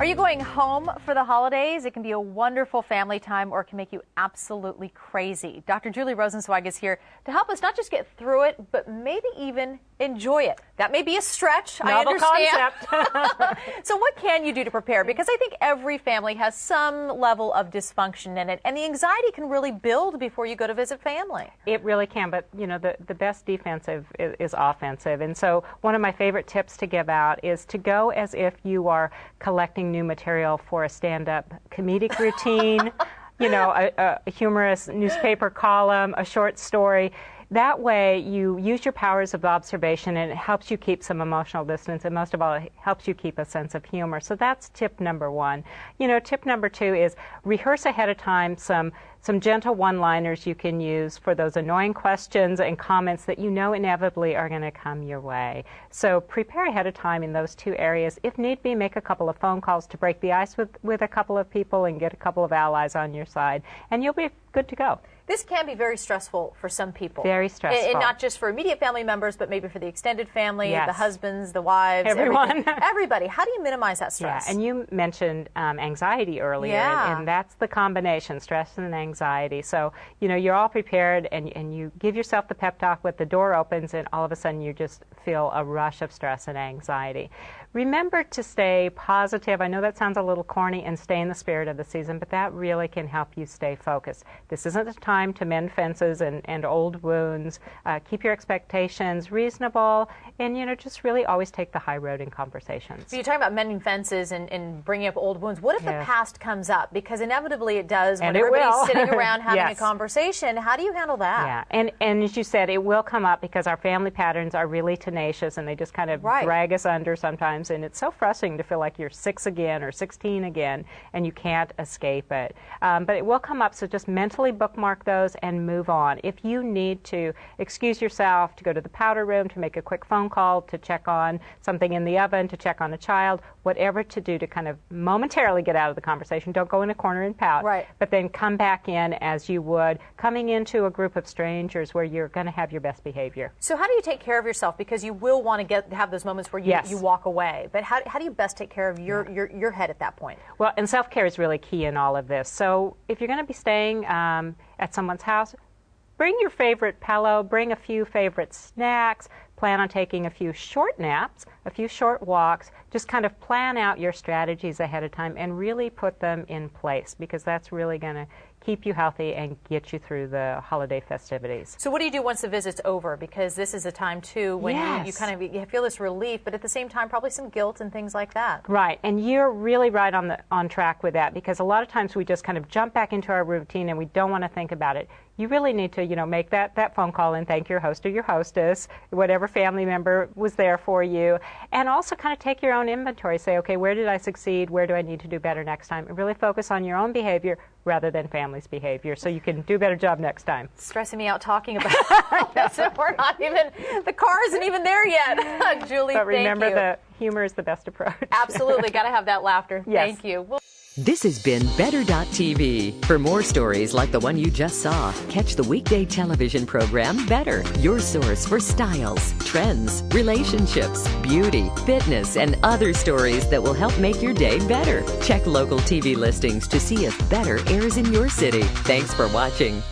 Are you going home for the holidays? It can be a wonderful family time or it can make you absolutely crazy. Dr. Julie Rosenzweig is here to help us not just get through it, but maybe even enjoy it. That may be a stretch, I understand. Concept. So what can you do to prepare? Because I think every family has some level of dysfunction in it, and the anxiety can really build before you go to visit family. It really can, but you know, the best defensive is offensive. And so one of my favorite tips to give out is to go as if you are collecting new material for a stand-up comedic routine, you know, a humorous newspaper column, a short story. That way you use your powers of observation and it helps you keep some emotional distance, and most of all, it helps you keep a sense of humor. So that's tip number one. You know, tip number two is rehearse ahead of time some gentle one-liners you can use for those annoying questions and comments that you know inevitably are going to come your way. So prepare ahead of time in those two areas. If need be, make a couple of phone calls to break the ice with a couple of people and get a couple of allies on your side, and you'll be good to go. This can be very stressful for some people. Very stressful. And not just for immediate family members, but maybe for the extended family, yes. the husbands, the wives, everyone. Everybody. How do you minimize that stress? Yeah, and you mentioned anxiety earlier, yeah. and that's the combination, stress and anxiety. So, you know, you're all prepared and you give yourself the pep talk when the door opens and all of a sudden you just feel a rush of stress and anxiety. Remember to stay positive. I know that sounds a little corny, and stay in the spirit of the season, but that really can help you stay focused. This isn't the time to mend fences and old wounds. Keep your expectations reasonable, and, you know, just really always take the high road in conversations. So you're talking about mending fences and bringing up old wounds. What if the past comes up? Because inevitably it does when everybody's sitting around having yes. a conversation. How do you handle that? Yeah, and as you said, it will come up because our family patterns are really tenacious and they just kind of drag us under sometimes. And it's so frustrating to feel like you're 6 again or 16 again and you can't escape it. But it will come up, so just mentally bookmark those and move on. If you need to excuse yourself to go to the powder room, to make a quick phone call, to check on something in the oven, to check on a child, whatever to do to kind of momentarily get out of the conversation. Don't go in a corner and pout, but then come back in as you would coming into a group of strangers where you're going to have your best behavior. So how do you take care of yourself? Because you will want to have those moments where you walk away. But how do you best take care of your head at that point? Well, and self-care is really key in all of this. So if you're going to be staying at someone's house, bring your favorite pillow, bring a few favorite snacks, plan on taking a few short naps, a few short walks, just kind of plan out your strategies ahead of time and really put them in place, because that's really going to keep you healthy and get you through the holiday festivities. So what do you do once the visit's over? Because this is a time, too, when you kind of you feel this relief, but at the same time probably some guilt and things like that. Right, and you're really right on track with that, because a lot of times we just kind of jump back into our routine and we don't want to think about it. You really need to, you know, make that phone call and thank your host or your hostess, whatever family member was there for you, and also kind of take your own inventory. Say, okay, where did I succeed? Where do I need to do better next time? And really focus on your own behavior rather than family's behavior, so you can do a better job next time. It's stressing me out talking about it. So we're not even, the car isn't even there yet. Julie, but remember, thank you. the humor is the best approach. Absolutely, got to have that laughter. Yes. Thank you. This has been Better.tv. For more stories like the one you just saw, catch the weekday television program Better, your source for styles, trends, relationships, beauty, fitness, and other stories that will help make your day better. Check local TV listings to see if Better airs in your city. Thanks for watching.